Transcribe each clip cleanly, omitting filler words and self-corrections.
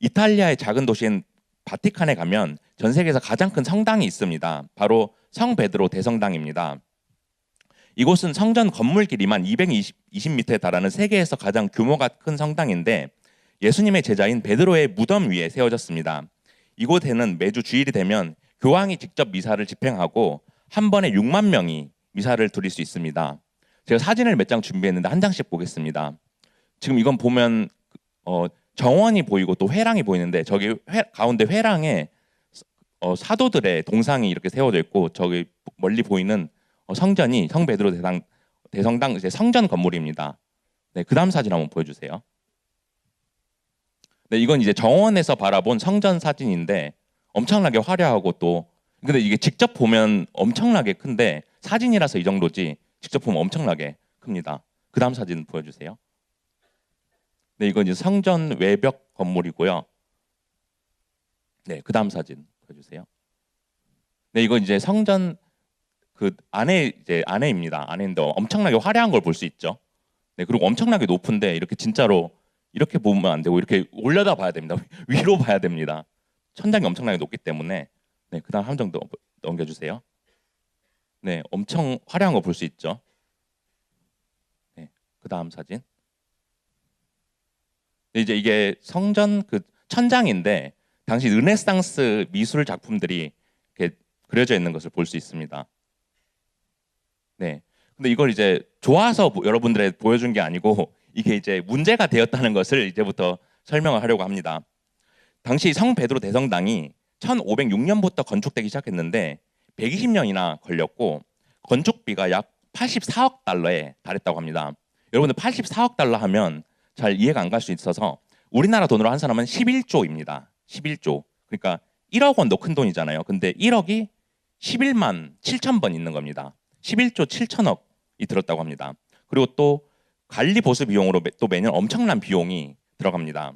이탈리아의 작은 도시인 바티칸에 가면 전 세계에서 가장 큰 성당이 있습니다. 바로 성 베드로 대성당입니다. 이곳은 성전 건물 길이만 220m에 달하는 세계에서 가장 규모가 큰 성당인데 예수님의 제자인 베드로의 무덤 위에 세워졌습니다. 이곳에는 매주 주일이 되면 교황이 직접 미사를 집행하고 한 번에 6만 명이 미사를 드릴 수 있습니다. 제가 사진을 몇 장 준비했는데 한 장씩 보겠습니다. 지금 이건 보면 정원이 보이고 또 회랑이 보이는데 저기 가운데 회랑에 사도들의 동상이 이렇게 세워져 있고 저기 멀리 보이는 성전이 성 베드로 대성당 이제 성전 건물입니다. 네, 그다음 사진 한번 보여주세요. 네, 이건 이제 정원에서 바라본 성전 사진인데 엄청나게 화려하고 또 근데 이게 직접 보면 엄청나게 큰데 사진이라서 이 정도지 직접 보면 엄청나게 큽니다. 그다음 사진 보여주세요. 네, 이건 이제 성전 외벽 건물이고요. 네, 그다음 사진 보여주세요. 네, 이건 이제 성전 그 안에입니다. 안에인데 엄청나게 화려한 걸 볼 수 있죠. 네, 그리고 엄청나게 높은데 이렇게 진짜로 이렇게 보면 안 되고 이렇게 올려다 봐야 됩니다. 위로 봐야 됩니다. 천장이 엄청나게 높기 때문에. 네, 그다음 한 장 더 넘겨주세요. 네, 엄청 화려한 거 볼 수 있죠. 네, 그다음 사진. 네, 이제 이게 성전 그 천장인데 당시 르네상스 미술 작품들이 이렇게 그려져 있는 것을 볼 수 있습니다. 네. 근데 이걸 이제 좋아서 여러분들에 보여준 게 아니고 이게 이제 문제가 되었다는 것을 이제부터 설명을 하려고 합니다. 당시 성 베드로 대성당이 1506년부터 건축되기 시작했는데 120년이나 걸렸고 건축비가 약 84억 달러에 달했다고 합니다. 여러분들 84억 달러 하면 잘 이해가 안 갈 수 있어서 우리나라 돈으로 한 사람은 11조입니다. 11조. 그러니까 1억 원도 큰 돈이잖아요. 근데 1억이 11만 7천 번 있는 겁니다. 11조 7천억이 들었다고 합니다. 그리고 또 관리 보수 비용으로 또 매년 엄청난 비용이 들어갑니다.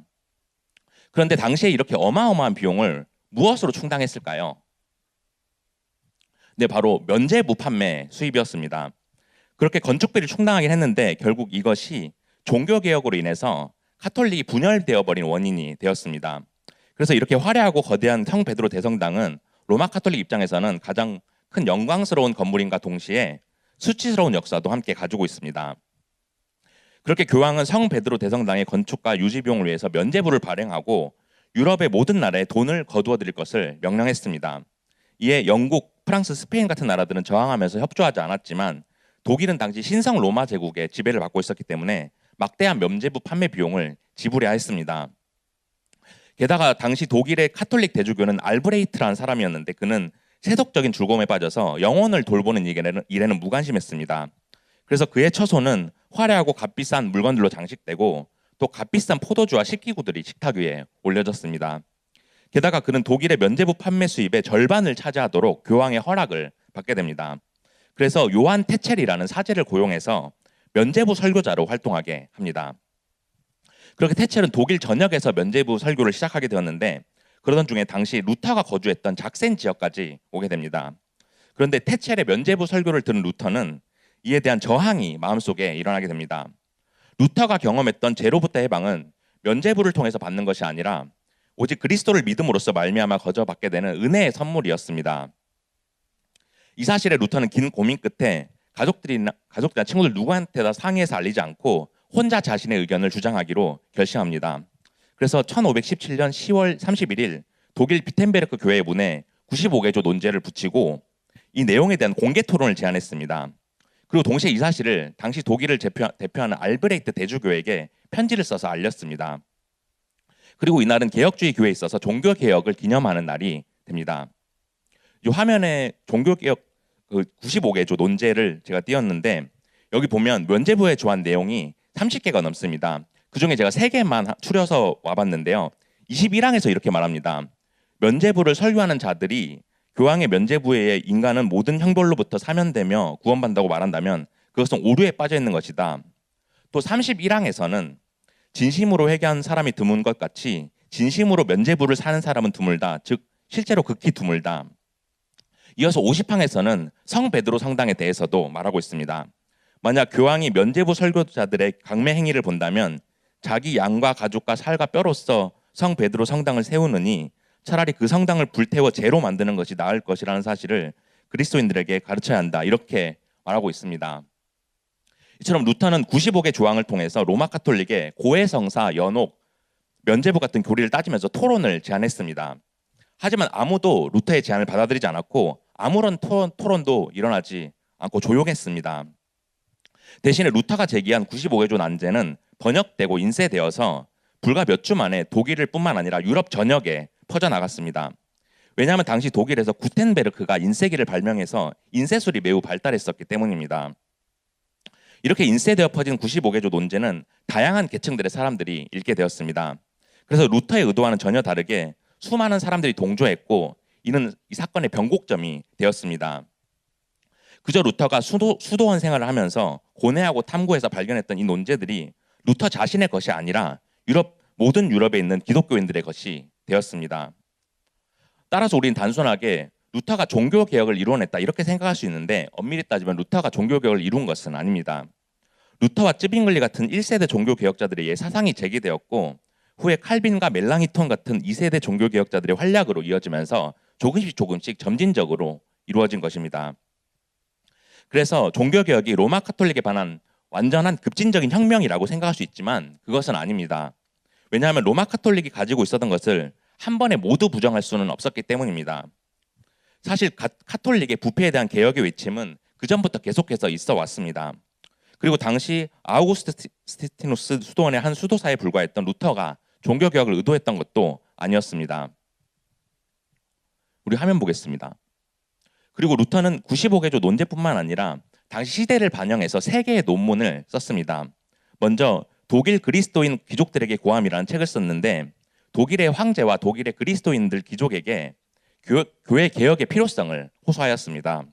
그런데 당시에 이렇게 어마어마한 비용을 무엇으로 충당했을까요? 네, 바로 면제부 판매 수입이었습니다. 그렇게 건축비를 충당하긴 했는데 결국 이것이 종교개혁으로 인해서 카톨릭이 분열되어 버린 원인이 되었습니다. 그래서 이렇게 화려하고 거대한 성 베드로 대성당은 로마 카톨릭 입장에서는 가장 큰 영광스러운 건물인과 동시에 수치스러운 역사도 함께 가지고 있습니다. 그렇게 교황은 성 베드로 대성당의 건축과 유지 비용을 위해서 면제부를 발행하고 유럽의 모든 나라에 돈을 거두어 드릴 것을 명령했습니다. 이에 영국, 프랑스, 스페인 같은 나라들은 저항하면서 협조하지 않았지만 독일은 당시 신성 로마 제국의 지배를 받고 있었기 때문에 막대한 면제부 판매 비용을 지불해야 했습니다. 게다가 당시 독일의 카톨릭 대주교는 알브레이트라는 사람이었는데 그는 세속적인 즐거움에 빠져서 영혼을 돌보는 일에는 무관심했습니다. 그래서 그의 처소는 화려하고 값비싼 물건들로 장식되고 또 값비싼 포도주와 식기구들이 식탁 위에 올려졌습니다. 게다가 그는 독일의 면제부 판매 수입의 절반을 차지하도록 교황의 허락을 받게 됩니다. 그래서 요한 테첼이라는 사제를 고용해서 면제부 설교자로 활동하게 합니다. 그렇게 테첼은 독일 전역에서 면제부 설교를 시작하게 되었는데 그러던 중에 당시 루터가 거주했던 작센 지역까지 오게 됩니다. 그런데 테첼의 면제부 설교를 들은 루터는 이에 대한 저항이 마음속에 일어나게 됩니다. 루터가 경험했던 죄로부터 해방은 면제부를 통해서 받는 것이 아니라 오직 그리스도를 믿음으로써 말미암아 거저받게 되는 은혜의 선물이었습니다. 이 사실에 루터는 긴 고민 끝에 가족들이나 친구들 누구한테다 상의해서 알리지 않고 혼자 자신의 의견을 주장하기로 결심합니다. 그래서 1517년 10월 31일 독일 비텐베르크 교회 문에 95개조 논제를 붙이고 이 내용에 대한 공개 토론을 제안했습니다. 그리고 동시에 이 사실을 당시 독일을 대표하는 알브레이트 대주교에게 편지를 써서 알렸습니다. 그리고 이날은 개혁주의 교회에 있어서 종교개혁을 기념하는 날이 됩니다. 이 화면에 종교개혁 95개조 논제를 제가 띄웠는데 여기 보면 면제부에 조한 내용이 30개가 넘습니다. 그중에 제가 3개만 추려서 와봤는데요. 21항에서 이렇게 말합니다. 면제부를 설교하는 자들이 교황의 면제부에 인간은 모든 형벌로부터 사면되며 구원받는다고 말한다면 그것은 오류에 빠져 있는 것이다. 또 31항에서는 진심으로 회개한 사람이 드문 것 같이 진심으로 면제부를 사는 사람은 드물다. 즉 실제로 극히 드물다. 이어서 50항에서는 성 베드로 성당에 대해서도 말하고 있습니다. 만약 교황이 면제부 설교자들의 강매 행위를 본다면 자기 양과 가족과 살과 뼈로서 성 베드로 성당을 세우느니 차라리 그 성당을 불태워 재로 만드는 것이 나을 것이라는 사실을 그리스도인들에게 가르쳐야 한다. 이렇게 말하고 있습니다. 이처럼 루터는 95개 조항을 통해서 로마 카톨릭의 고해성사, 연옥, 면죄부 같은 교리를 따지면서 토론을 제안했습니다. 하지만 아무도 루터의 제안을 받아들이지 않았고 아무런 토론도 일어나지 않고 조용했습니다. 대신에 루터가 제기한 95개조 난제는 번역되고 인쇄되어서 불과 몇 주 만에 독일을 뿐만 아니라 유럽 전역에 퍼져나갔습니다. 왜냐하면 당시 독일에서 구텐베르크가 인쇄기를 발명해서 인쇄술이 매우 발달했었기 때문입니다. 이렇게 인쇄되어 퍼진 95개조 논제는 다양한 계층들의 사람들이 읽게 되었습니다. 그래서 루터의 의도와는 전혀 다르게 수많은 사람들이 동조했고 이는 이 사건의 변곡점이 되었습니다. 그저 루터가 수도원 생활을 하면서 고뇌하고 탐구해서 발견했던 이 논제들이 루터 자신의 것이 아니라 모든 유럽에 있는 기독교인들의 것이 되었습니다. 따라서 우리는 단순하게 루터가 종교개혁을 이루어냈다 이렇게 생각할 수 있는데 엄밀히 따지면 루터가 종교개혁을 이룬 것은 아닙니다. 루터와 쯔빙글리 같은 1세대 종교개혁자들에 의해 사상이 제기되었고 후에 칼빈과 멜랑이톤 같은 2세대 종교개혁자들의 활약으로 이어지면서 조금씩 점진적으로 이루어진 것입니다. 그래서 종교개혁이 로마 카톨릭에 반한 완전한 급진적인 혁명이라고 생각할 수 있지만 그것은 아닙니다. 왜냐하면 로마 카톨릭이 가지고 있었던 것을 한 번에 모두 부정할 수는 없었기 때문입니다. 사실 카톨릭의 부패에 대한 개혁의 외침은 그전부터 계속해서 있어 왔습니다. 그리고 당시 아우구스티누스 수도원의 한 수도사에 불과했던 루터가 종교개혁을 의도했던 것도 아니었습니다. 우리 화면 보겠습니다. 그리고 루터는 95개조 논제뿐만 아니라 당시 시대를 반영해서 3개의 논문을 썼습니다. 먼저 독일 그리스도인 귀족들에게 고함이라는 책을 썼는데 독일의 황제와 독일의 그리스도인들 귀족에게 교회 개혁의 필요성을 호소하였습니다.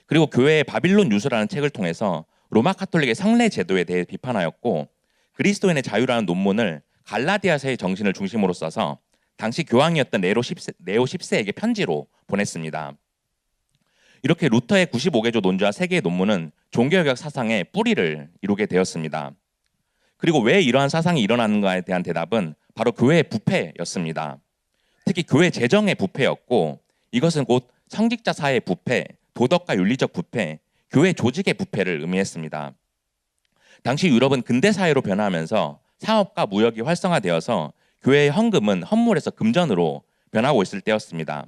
그리고 교회의 바빌론 유수라는 책을 통해서 로마 카톨릭의 성례 제도에 대해 비판하였고 그리스도인의 자유라는 논문을 갈라디아서의 정신을 중심으로 써서 당시 교황이었던 네오 10세에게 편지로 보냈습니다. 이렇게 루터의 95개조 논제와 3개의 논문은 종교개혁 사상의 뿌리를 이루게 되었습니다. 그리고 왜 이러한 사상이 일어나는가에 대한 대답은 바로 교회의 부패였습니다. 특히 교회 재정의 부패였고 이것은 곧 성직자 사회의 부패, 도덕과 윤리적 부패, 교회 조직의 부패를 의미했습니다. 당시 유럽은 근대 사회로 변화하면서 상업과 무역이 활성화되어서 교회의 헌금은 헌물에서 금전으로 변하고 있을 때였습니다.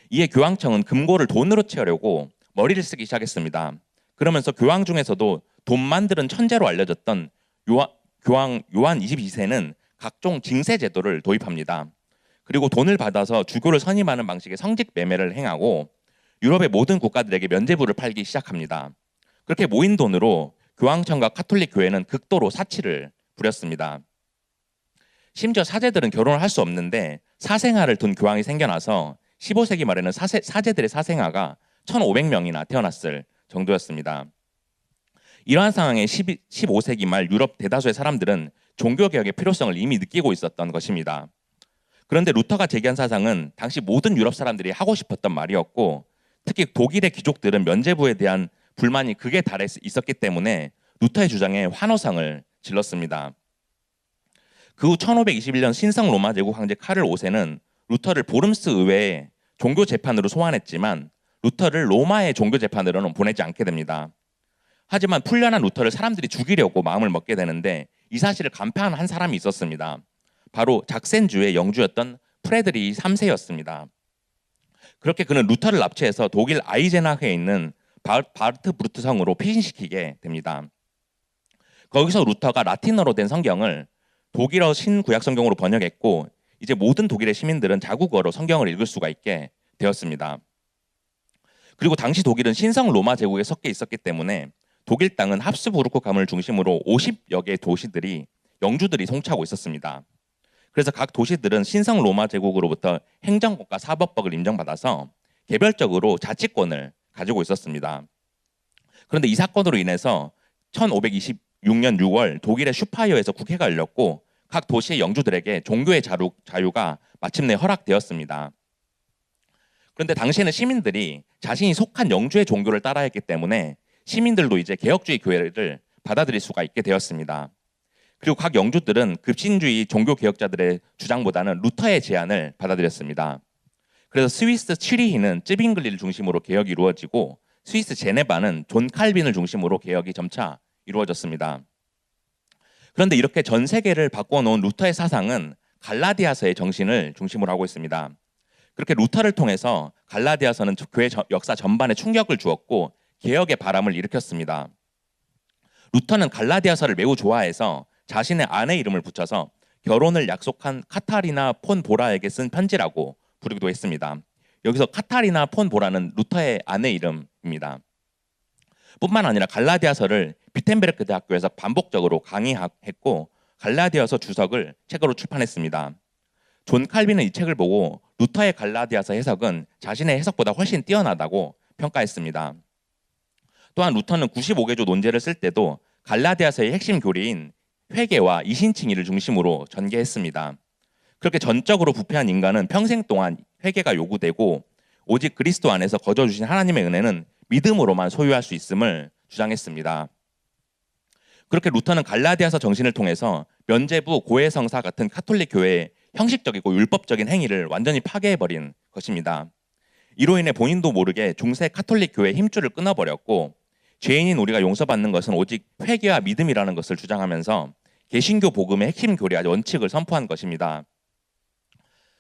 이에 교황청은 금고를 돈으로 채우려고 머리를 쓰기 시작했습니다. 그러면서 교황 중에서도 돈 만드는 천재로 알려졌던 교황 요한 22세는 각종 징세 제도를 도입합니다. 그리고 돈을 받아서 주교를 선임하는 방식의 성직 매매를 행하고 유럽의 모든 국가들에게 면죄부를 팔기 시작합니다. 그렇게 모인 돈으로 교황청과 카톨릭 교회는 극도로 사치를 부렸습니다. 심지어 사제들은 결혼을 할 수 없는데 사생아를 둔 교황이 생겨나서 15세기 말에는 사제들의 사생아가 1,500명이나 태어났을 정도였습니다. 이러한 상황에 15세기 말 유럽 대다수의 사람들은 종교개혁의 필요성을 이미 느끼고 있었던 것입니다. 그런데 루터가 제기한 사상은 당시 모든 유럽 사람들이 하고 싶었던 말이었고 특히 독일의 귀족들은 면죄부에 대한 불만이 극에 달해 있었기 때문에 루터의 주장에 환호성을 질렀습니다. 그 후 1521년 신성 로마 제국 황제 카를 5세는 루터를 보름스 의회에 종교 재판으로 소환했지만 루터를 로마의 종교 재판으로는 보내지 않게 됩니다. 하지만 풀려난 루터를 사람들이 죽이려고 마음을 먹게 되는데 이 사실을 간파한 한 사람이 있었습니다. 바로 작센주의 영주였던 프레드리 3세였습니다. 그렇게 그는 루터를 납치해서 독일 아이젠하크에 있는 바르트 브루트 성으로 피신시키게 됩니다. 거기서 루터가 라틴어로 된 성경을 독일어 신구약 성경으로 번역했고 이제 모든 독일의 시민들은 자국어로 성경을 읽을 수가 있게 되었습니다. 그리고 당시 독일은 신성 로마 제국에 섞여 있었기 때문에 독일 땅은 합스부르크 가문을 중심으로 50여 개의 도시들이 영주들이 통치하고 있었습니다. 그래서 각 도시들은 신성 로마 제국으로부터 행정법과 사법법을 인정받아서 개별적으로 자치권을 가지고 있었습니다. 그런데 이 사건으로 인해서 1526년 6월 독일의 슈파이어에서 국회가 열렸고 각 도시의 영주들에게 종교의 자유가 마침내 허락되었습니다. 그런데 당시에는 시민들이 자신이 속한 영주의 종교를 따라했기 때문에 시민들도 이제 개혁주의 교회를 받아들일 수가 있게 되었습니다. 그리고 각 영주들은 급신주의 종교 개혁자들의 주장보다는 루터의 제안을 받아들였습니다. 그래서 스위스 츄리히는 쯔빙글리를 중심으로 개혁이 이루어지고 스위스 제네바는 존 칼빈을 중심으로 개혁이 점차 이루어졌습니다. 그런데 이렇게 전 세계를 바꿔놓은 루터의 사상은 갈라디아서의 정신을 중심으로 하고 있습니다. 그렇게 루터를 통해서 갈라디아서는 교회 역사 전반에 충격을 주었고 개혁의 바람을 일으켰습니다. 루터는 갈라디아서를 매우 좋아해서 자신의 아내 이름을 붙여서 결혼을 약속한 카타리나 폰 보라에게 쓴 편지라고 부르기도 했습니다. 여기서 카타리나 폰 보라는 루터의 아내 이름입니다. 뿐만 아니라 갈라디아서를 비텐베르크 대학교에서 반복적으로 강의했고 갈라디아서 주석을 책으로 출판했습니다. 존 칼빈은 이 책을 보고 루터의 갈라디아서 해석은 자신의 해석보다 훨씬 뛰어나다고 평가했습니다. 또한 루터는 95개조 논제를 쓸 때도 갈라디아서의 핵심 교리인 회개와 이신칭의를 중심으로 전개했습니다. 그렇게 전적으로 부패한 인간은 평생 동안 회개가 요구되고 오직 그리스도 안에서 거저 주신 하나님의 은혜는 믿음으로만 소유할 수 있음을 주장했습니다. 그렇게 루터는 갈라디아서 정신을 통해서 면죄부, 고해성사 같은 카톨릭 교회의 형식적이고 율법적인 행위를 완전히 파괴해버린 것입니다. 이로 인해 본인도 모르게 중세 카톨릭 교회의 힘줄을 끊어버렸고 죄인인 우리가 용서받는 것은 오직 회개와 믿음이라는 것을 주장하면서 개신교 복음의 핵심 교리와 원칙을 선포한 것입니다.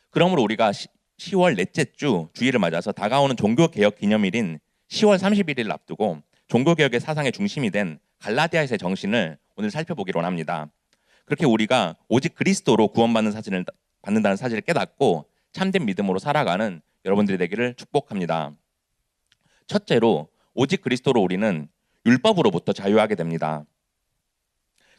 그러므로 우리가 10월 넷째 주 주일을 맞아서 다가오는 종교개혁 기념일인 10월 31일을 앞두고 종교개혁의 사상의 중심이 된 갈라디아서의 정신을 오늘 살펴보기로 합니다. 그렇게 우리가 오직 그리스도로 받는다는 사실을 깨닫고 참된 믿음으로 살아가는 여러분들이 되기를 축복합니다. 첫째로 오직 그리스도로 우리는 율법으로부터 자유하게 됩니다.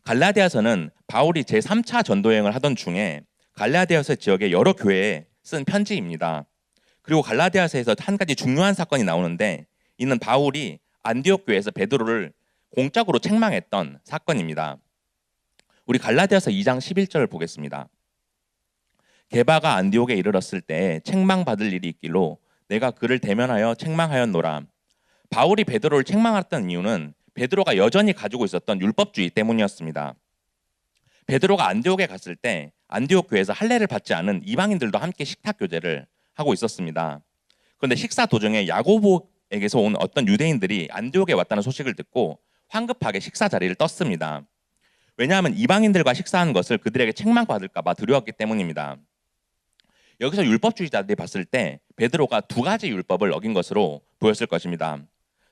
갈라디아서는 바울이 제3차 전도여행을 하던 중에 갈라디아서 지역의 여러 교회에 쓴 편지입니다. 그리고 갈라디아서에서 한 가지 중요한 사건이 나오는데 이는 바울이 안디옥 교회에서 베드로를 공적으로 책망했던 사건입니다. 우리 갈라디아서 2장 11절을 보겠습니다. 게바가 안디옥에 이르렀을 때 책망받을 일이 있기로 내가 그를 대면하여 책망하였노라. 바울이 베드로를 책망했던 이유는 베드로가 여전히 가지고 있었던 율법주의 때문이었습니다. 베드로가 안디옥에 갔을 때 안디옥 교회에서 할례를 받지 않은 이방인들도 함께 식탁 교제를 하고 있었습니다. 그런데 식사 도중에 야고보에게서 온 어떤 유대인들이 안디옥에 왔다는 소식을 듣고 황급하게 식사 자리를 떴습니다. 왜냐하면 이방인들과 식사한 것을 그들에게 책망받을까 봐 두려웠기 때문입니다. 여기서 율법주의자들이 봤을 때 베드로가 두 가지 율법을 어긴 것으로 보였을 것입니다.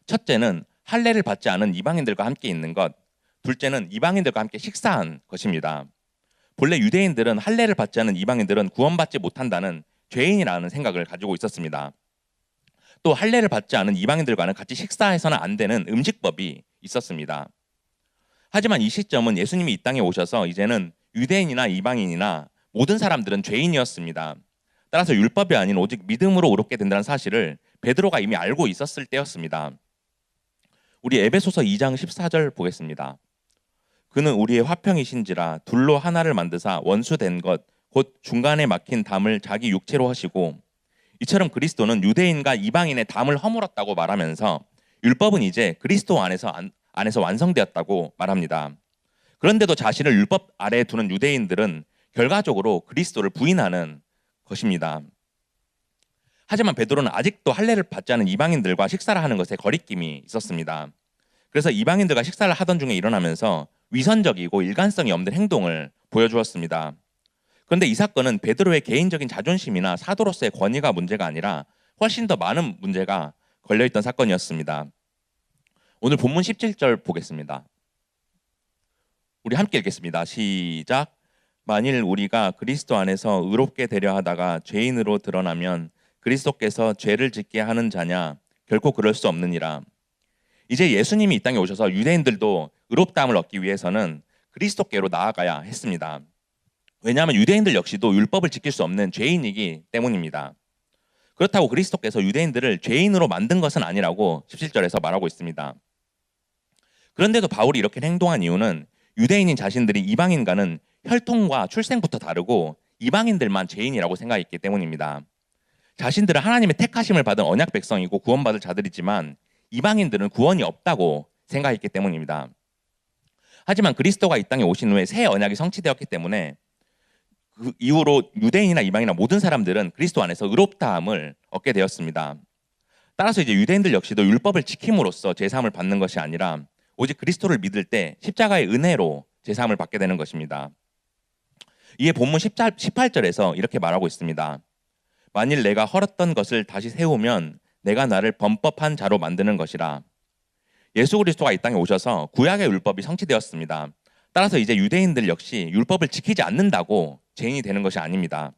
첫째는 할례를 받지 않은 이방인들과 함께 있는 것, 둘째는 이방인들과 함께 식사한 것입니다. 본래 유대인들은 할례를 받지 않은 이방인들은 구원받지 못한다는 죄인이라는 생각을 가지고 있었습니다. 또 할례를 받지 않은 이방인들과는 같이 식사해서는 안 되는 음식법이 있었습니다. 하지만 이 시점은 예수님이 이 땅에 오셔서 이제는 유대인이나 이방인이나 모든 사람들은 죄인이었습니다. 따라서 율법이 아닌 오직 믿음으로 의롭게 된다는 사실을 베드로가 이미 알고 있었을 때였습니다. 우리 에베소서 2장 14절 보겠습니다. 그는 우리의 화평이신지라 둘로 하나를 만드사 원수된 것 곧 중간에 막힌 담을 자기 육체로 하시고 이처럼 그리스도는 유대인과 이방인의 담을 허물었다고 말하면서 율법은 이제 그리스도 안에서 완성되었다고 말합니다. 그런데도 자신을 율법 아래에 두는 유대인들은 결과적으로 그리스도를 부인하는 것입니다. 하지만 베드로는 아직도 할례를 받지 않은 이방인들과 식사를 하는 것에 거리낌이 있었습니다. 그래서 이방인들과 식사를 하던 중에 일어나면서 위선적이고 일관성이 없는 행동을 보여주었습니다. 그런데 이 사건은 베드로의 개인적인 자존심이나 사도로서의 권위가 문제가 아니라 훨씬 더 많은 문제가 걸려있던 사건이었습니다. 오늘 본문 17절 보겠습니다. 우리 함께 읽겠습니다. 시작. 만일 우리가 그리스도 안에서 의롭게 되려 하다가 죄인으로 드러나면 그리스도께서 죄를 짓게 하는 자냐? 결코 그럴 수 없느니라. 이제 예수님이 이 땅에 오셔서 유대인들도 의롭다함을 얻기 위해서는 그리스도께로 나아가야 했습니다. 왜냐하면 유대인들 역시도 율법을 지킬 수 없는 죄인이기 때문입니다. 그렇다고 그리스도께서 유대인들을 죄인으로 만든 것은 아니라고 17절에서 말하고 있습니다. 그런데도 바울이 이렇게 행동한 이유는 유대인인 자신들이 이방인과는 혈통과 출생부터 다르고 이방인들만 죄인이라고 생각했기 때문입니다. 자신들은 하나님의 택하심을 받은 언약 백성이고 구원받을 자들이지만 이방인들은 구원이 없다고 생각했기 때문입니다. 하지만 그리스도가 이 땅에 오신 후에 새 언약이 성취되었기 때문에 그 이후로 유대인이나 이방인이나 모든 사람들은 그리스도 안에서 의롭다함을 얻게 되었습니다. 따라서 이제 유대인들 역시도 율법을 지킴으로써 제사함을 받는 것이 아니라 오직 그리스도를 믿을 때 십자가의 은혜로 제사함을 받게 되는 것입니다. 이에 본문 18절에서 이렇게 말하고 있습니다. 만일 내가 헐었던 것을 다시 세우면 내가 나를 범법한 자로 만드는 것이라. 예수 그리스도가 이 땅에 오셔서 구약의 율법이 성취되었습니다. 따라서 이제 유대인들 역시 율법을 지키지 않는다고 죄인이 되는 것이 아닙니다.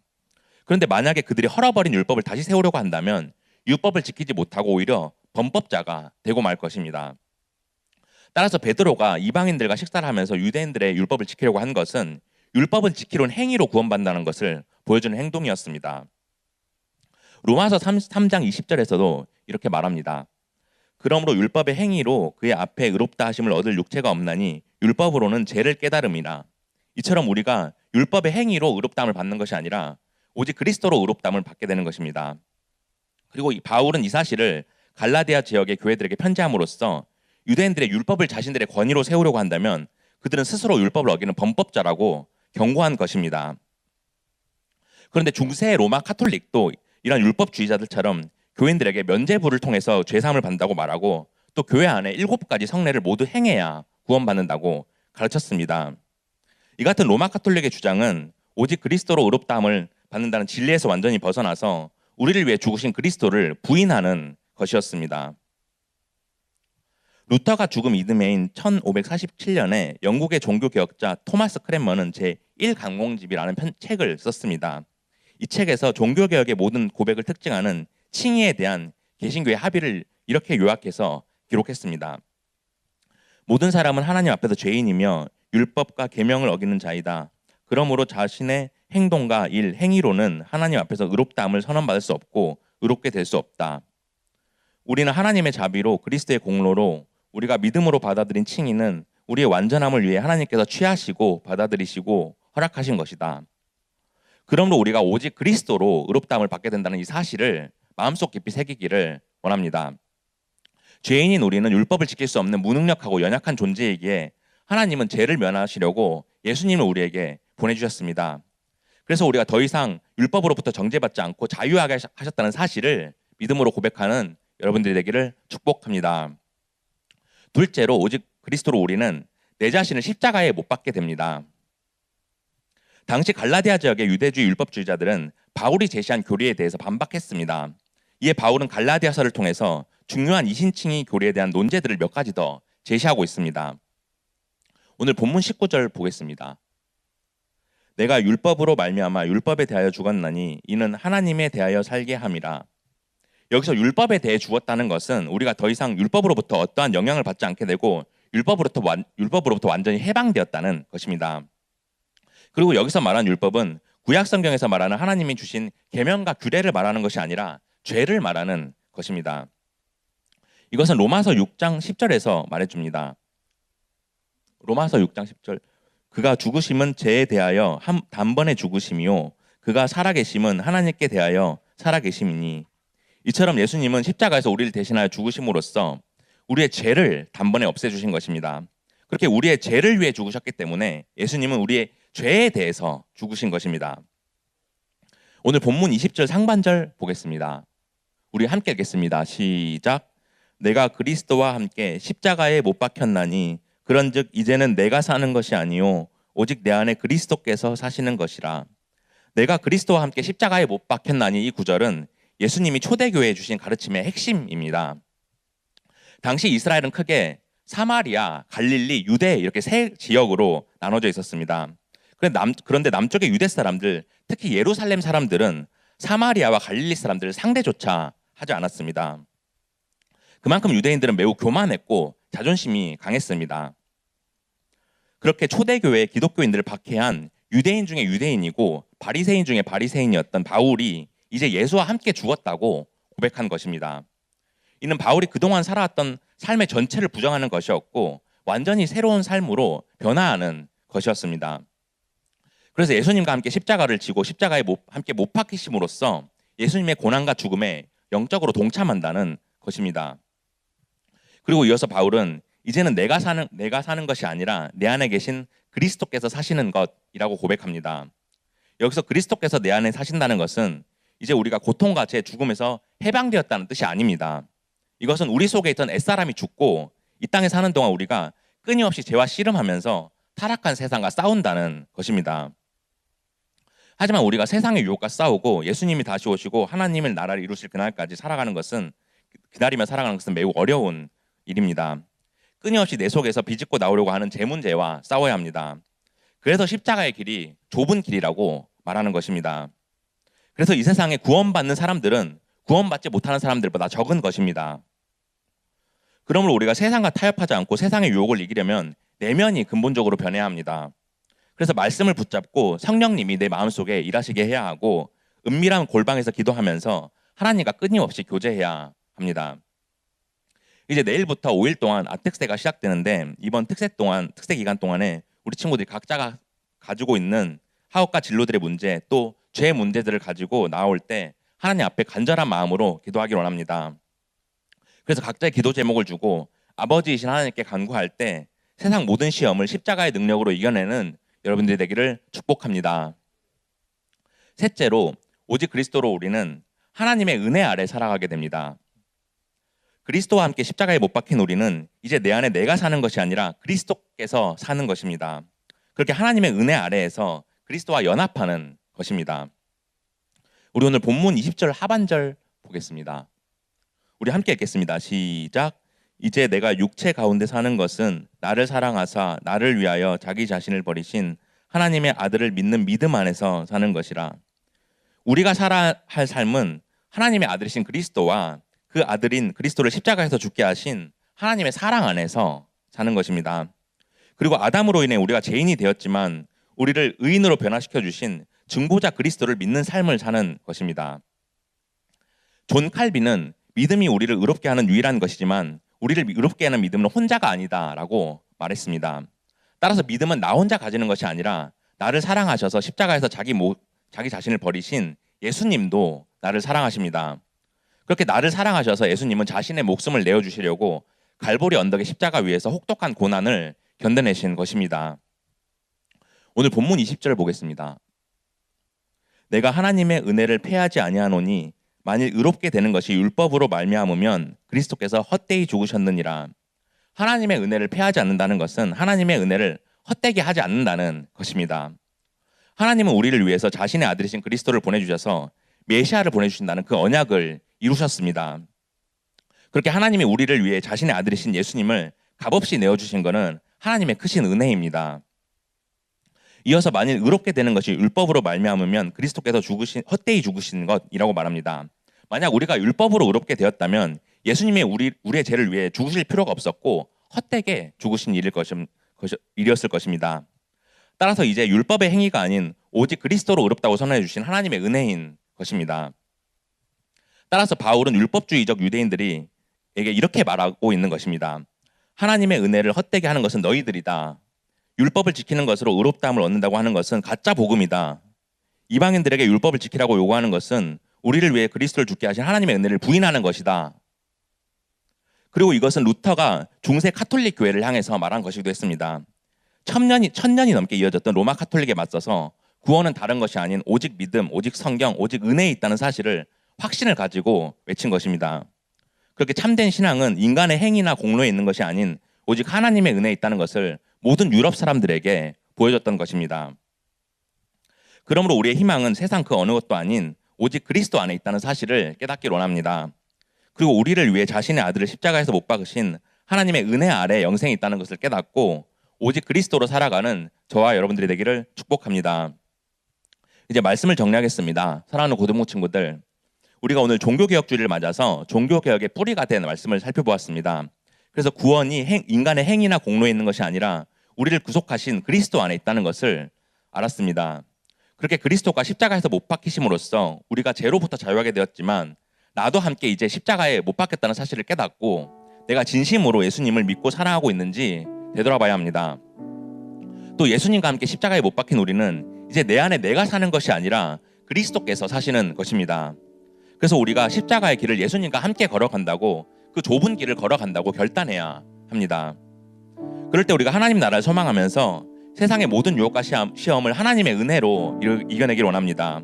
그런데 만약에 그들이 헐어버린 율법을 다시 세우려고 한다면 율법을 지키지 못하고 오히려 범법자가 되고 말 것입니다. 따라서 베드로가 이방인들과 식사를 하면서 유대인들의 율법을 지키려고 한 것은 율법을 지키려는 행위로 구원받는다는 것을 보여주는 행동이었습니다. 로마서 3장 20절에서도 이렇게 말합니다. 그러므로 율법의 행위로 그의 앞에 의롭다 하심을 얻을 육체가 없나니 율법으로는 죄를 깨달음이라. 이처럼 우리가 율법의 행위로 의롭다함을 받는 것이 아니라 오직 그리스도로 의롭다함을 받게 되는 것입니다. 그리고 바울은 이 사실을 갈라디아 지역의 교회들에게 편지함으로써 유대인들의 율법을 자신들의 권위로 세우려고 한다면 그들은 스스로 율법을 어기는 범법자라고 경고한 것입니다. 그런데 중세 로마 카톨릭도 이런 율법주의자들처럼 교인들에게 면죄부를 통해서 죄사함을 받는다고 말하고 또 교회 안에 7가지 성례를 모두 행해야 구원받는다고 가르쳤습니다. 이 같은 로마 카톨릭의 주장은 오직 그리스도로 의롭다함을 받는다는 진리에서 완전히 벗어나서 우리를 위해 죽으신 그리스도를 부인하는 것이었습니다. 루터가 죽음 이듬해인 1547년에 영국의 종교개혁자 토마스 크랜머는 제1강공집이라는 책을 썼습니다. 이 책에서 종교개혁의 모든 고백을 특징하는 칭의에 대한 개신교의 합의를 이렇게 요약해서 기록했습니다. 모든 사람은 하나님 앞에서 죄인이며 율법과 계명을 어기는 자이다. 그러므로 자신의 행동과 일, 행위로는 하나님 앞에서 의롭다함을 선언받을 수 없고 의롭게 될 수 없다. 우리는 하나님의 자비로 그리스도의 공로로 우리가 믿음으로 받아들인 칭의는 우리의 완전함을 위해 하나님께서 취하시고 받아들이시고 허락하신 것이다. 그러므로 우리가 오직 그리스도로 의롭다함을 받게 된다는 이 사실을 마음속 깊이 새기기를 원합니다. 죄인인 우리는 율법을 지킬 수 없는 무능력하고 연약한 존재이기에 하나님은 죄를 면하시려고 예수님을 우리에게 보내주셨습니다. 그래서 우리가 더 이상 율법으로부터 정죄받지 않고 자유하게 하셨다는 사실을 믿음으로 고백하는 여러분들이 되기를 축복합니다. 둘째로 오직 그리스도로 우리는 내 자신을 십자가에 못 박게 됩니다. 당시 갈라디아 지역의 유대주의 율법주의자들은 바울이 제시한 교리에 대해서 반박했습니다. 이에 바울은 갈라디아서를 통해서 중요한 이신칭의 교리에 대한 논제들을 몇 가지 더 제시하고 있습니다. 오늘 본문 19절 보겠습니다. 내가 율법으로 말미암아 율법에 대하여 죽었나니 이는 하나님에 대하여 살게 함이라. 여기서 율법에 대해 죽었다는 것은 우리가 더 이상 율법으로부터 어떠한 영향을 받지 않게 되고 율법으로부터 완전히 해방되었다는 것입니다. 그리고 여기서 말하는 율법은 구약 성경에서 말하는 하나님이 주신 계명과 규례를 말하는 것이 아니라 죄를 말하는 것입니다. 이것은 로마서 6장 10절에서 말해줍니다. 로마서 6장 10절. 그가 죽으심은 죄에 대하여 단번에 죽으심이요 그가 살아계심은 하나님께 대하여 살아계심이니. 이처럼 예수님은 십자가에서 우리를 대신하여 죽으심으로써 우리의 죄를 단번에 없애주신 것입니다. 그렇게 우리의 죄를 위해 죽으셨기 때문에 예수님은 우리의 죄에 대해서 죽으신 것입니다. 오늘 본문 20절 상반절 보겠습니다. 우리 함께 읽겠습니다. 시작. 내가 그리스도와 함께 십자가에 못 박혔나니 그런즉 이제는 내가 사는 것이 아니요 오직 내 안에 그리스도께서 사시는 것이라. 내가 그리스도와 함께 십자가에 못 박혔나니 이 구절은 예수님이 초대교회에 주신 가르침의 핵심입니다. 당시 이스라엘은 크게 사마리아, 갈릴리, 유대 이렇게 세 지역으로 나눠져 있었습니다. 그런데 남쪽의 유대 사람들, 특히 예루살렘 사람들은 사마리아와 갈릴리 사람들을 상대조차 하지 않았습니다. 그만큼 유대인들은 매우 교만했고 자존심이 강했습니다. 그렇게 초대교회 기독교인들을 박해한 유대인 중에 유대인이고 바리새인 중에 바리새인이었던 바울이 이제 예수와 함께 죽었다고 고백한 것입니다. 이는 바울이 그동안 살아왔던 삶의 전체를 부정하는 것이었고 완전히 새로운 삶으로 변화하는 것이었습니다. 그래서 예수님과 함께 십자가를 지고 십자가에 함께 못 박히심으로써 예수님의 고난과 죽음에 영적으로 동참한다는 것입니다. 그리고 이어서 바울은 이제는 내가 사는 것이 아니라 내 안에 계신 그리스도께서 사시는 것이라고 고백합니다. 여기서 그리스도께서 내 안에 사신다는 것은 이제 우리가 고통과 죄, 죽음에서 해방되었다는 뜻이 아닙니다. 이것은 우리 속에 있던 옛사람이 죽고 이 땅에 사는 동안 우리가 끊임없이 죄와 씨름하면서 타락한 세상과 싸운다는 것입니다. 하지만 우리가 세상의 유혹과 싸우고 예수님이 다시 오시고 하나님의 나라를 이루실 그날까지 기다리며 살아가는 것은 매우 어려운 일입니다. 끊임없이 내 속에서 비집고 나오려고 하는 죄 문제와 싸워야 합니다. 그래서 십자가의 길이 좁은 길이라고 말하는 것입니다. 그래서 이 세상에 구원받는 사람들은 구원받지 못하는 사람들보다 적은 것입니다. 그러므로 우리가 세상과 타협하지 않고 세상의 유혹을 이기려면 내면이 근본적으로 변해야 합니다. 그래서 말씀을 붙잡고 성령님이 내 마음속에 일하시게 해야 하고 은밀한 골방에서 기도하면서 하나님과 끊임없이 교제해야 합니다. 이제 내일부터 5일 동안 아텍세가 시작되는데 이번 특세 기간 동안에 우리 친구들이 각자가 가지고 있는 하옥과 진로들의 문제 또 죄 문제들을 가지고 나올 때 하나님 앞에 간절한 마음으로 기도하기 원합니다. 그래서 각자의 기도 제목을 주고 아버지이신 하나님께 간구할 때 세상 모든 시험을 십자가의 능력으로 이겨내는 여러분들이 되기를 축복합니다. 셋째로 오직 그리스도로 우리는 하나님의 은혜 아래 살아가게 됩니다. 그리스도와 함께 십자가에 못 박힌 우리는 이제 내 안에 내가 사는 것이 아니라 그리스도께서 사는 것입니다. 그렇게 하나님의 은혜 아래에서 그리스도와 연합하는 것입니다. 우리 오늘 본문 20절 하반절 보겠습니다. 우리 함께 읽겠습니다. 시작. 이제 내가 육체 가운데 사는 것은 나를 사랑하사 나를 위하여 자기 자신을 버리신 하나님의 아들을 믿는 믿음 안에서 사는 것이라. 우리가 살아야 할 삶은 하나님의 아들이신 그리스도와 그 아들인 그리스도를 십자가에서 죽게 하신 하나님의 사랑 안에서 사는 것입니다. 그리고 아담으로 인해 우리가 죄인이 되었지만 우리를 의인으로 변화시켜 주신 증보자 그리스도를 믿는 삶을 사는 것입니다. 존 칼빈은 믿음이 우리를 의롭게 하는 유일한 것이지만 우리를 의롭게 하는 믿음은 혼자가 아니다라고 말했습니다. 따라서 믿음은 나 혼자 가지는 것이 아니라 나를 사랑하셔서 십자가에서 자기 자신을 버리신 예수님도 나를 사랑하십니다. 그렇게 나를 사랑하셔서 예수님은 자신의 목숨을 내어주시려고 갈보리 언덕의 십자가 위에서 혹독한 고난을 견뎌내신 것입니다. 오늘 본문 20절 보겠습니다. 내가 하나님의 은혜를 패하지 아니하노니 만일 의롭게 되는 것이 율법으로 말미암으면 그리스도께서 헛되이 죽으셨느니라. 하나님의 은혜를 패하지 않는다는 것은 하나님의 은혜를 헛되게 하지 않는다는 것입니다. 하나님은 우리를 위해서 자신의 아들이신 그리스도를 보내주셔서 메시아를 보내주신다는 그 언약을 이루셨습니다. 그렇게 하나님이 우리를 위해 자신의 아들이신 예수님을 값없이 내어주신 것은 하나님의 크신 은혜입니다. 이어서 만일 의롭게 되는 것이 율법으로 말미암으면 그리스도께서 헛되이 죽으신 것이라고 말합니다. 만약 우리가 율법으로 의롭게 되었다면 예수님이 우리의 죄를 위해 죽으실 필요가 없었고 헛되게 죽으신 일이었을 것입니다. 따라서 이제 율법의 행위가 아닌 오직 그리스도로 의롭다고 선언해 주신 하나님의 은혜인 것입니다. 따라서 바울은 율법주의적 유대인들에게 이렇게 말하고 있는 것입니다. 하나님의 은혜를 헛되게 하는 것은 너희들이다. 율법을 지키는 것으로 의롭다함을 얻는다고 하는 것은 가짜 복음이다. 이방인들에게 율법을 지키라고 요구하는 것은 우리를 위해 그리스도를 죽게 하신 하나님의 은혜를 부인하는 것이다. 그리고 이것은 루터가 중세 카톨릭 교회를 향해서 말한 것이기도 했습니다. 천년이 넘게 이어졌던 로마 카톨릭에 맞서서 구원은 다른 것이 아닌 오직 믿음, 오직 성경, 오직 은혜에 있다는 사실을 확신을 가지고 외친 것입니다. 그렇게 참된 신앙은 인간의 행위나 공로에 있는 것이 아닌 오직 하나님의 은혜에 있다는 것을 모든 유럽 사람들에게 보여줬던 것입니다. 그러므로 우리의 희망은 세상 그 어느 것도 아닌 오직 그리스도 안에 있다는 사실을 깨닫길 원합니다. 그리고 우리를 위해 자신의 아들을 십자가에서 못 박으신 하나님의 은혜 아래 영생이 있다는 것을 깨닫고 오직 그리스도로 살아가는 저와 여러분들이 되기를 축복합니다. 이제 말씀을 정리하겠습니다. 사랑하는 고등부 친구들, 우리가 오늘 종교개혁주의를 맞아서 종교개혁의 뿌리가 된 말씀을 살펴보았습니다. 그래서 구원이 인간의 행위나 공로에 있는 것이 아니라 우리를 구속하신 그리스도 안에 있다는 것을 알았습니다. 그렇게 그리스도가 십자가에서 못 박히심으로써 우리가 죄로부터 자유하게 되었지만 나도 함께 이제 십자가에 못 박혔다는 사실을 깨닫고 내가 진심으로 예수님을 믿고 사랑하고 있는지 되돌아봐야 합니다. 또 예수님과 함께 십자가에 못 박힌 우리는 이제 내 안에 내가 사는 것이 아니라 그리스도께서 사시는 것입니다. 그래서 우리가 십자가의 길을 예수님과 함께 걸어간다고 그 좁은 길을 걸어간다고 결단해야 합니다. 그럴 때 우리가 하나님 나라를 소망하면서 세상의 모든 유혹과 시험을 하나님의 은혜로 이겨내길 원합니다.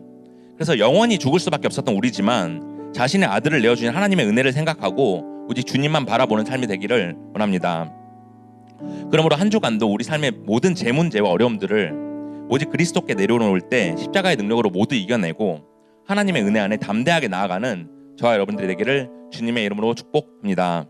그래서 영원히 죽을 수밖에 없었던 우리지만 자신의 아들을 내어주신 하나님의 은혜를 생각하고 오직 주님만 바라보는 삶이 되기를 원합니다. 그러므로 한 주간도 우리 삶의 모든 제 문제와 어려움들을 오직 그리스도께 내려놓을 때 십자가의 능력으로 모두 이겨내고 하나님의 은혜 안에 담대하게 나아가는 저와 여러분들이 되기를 주님의 이름으로 축복합니다.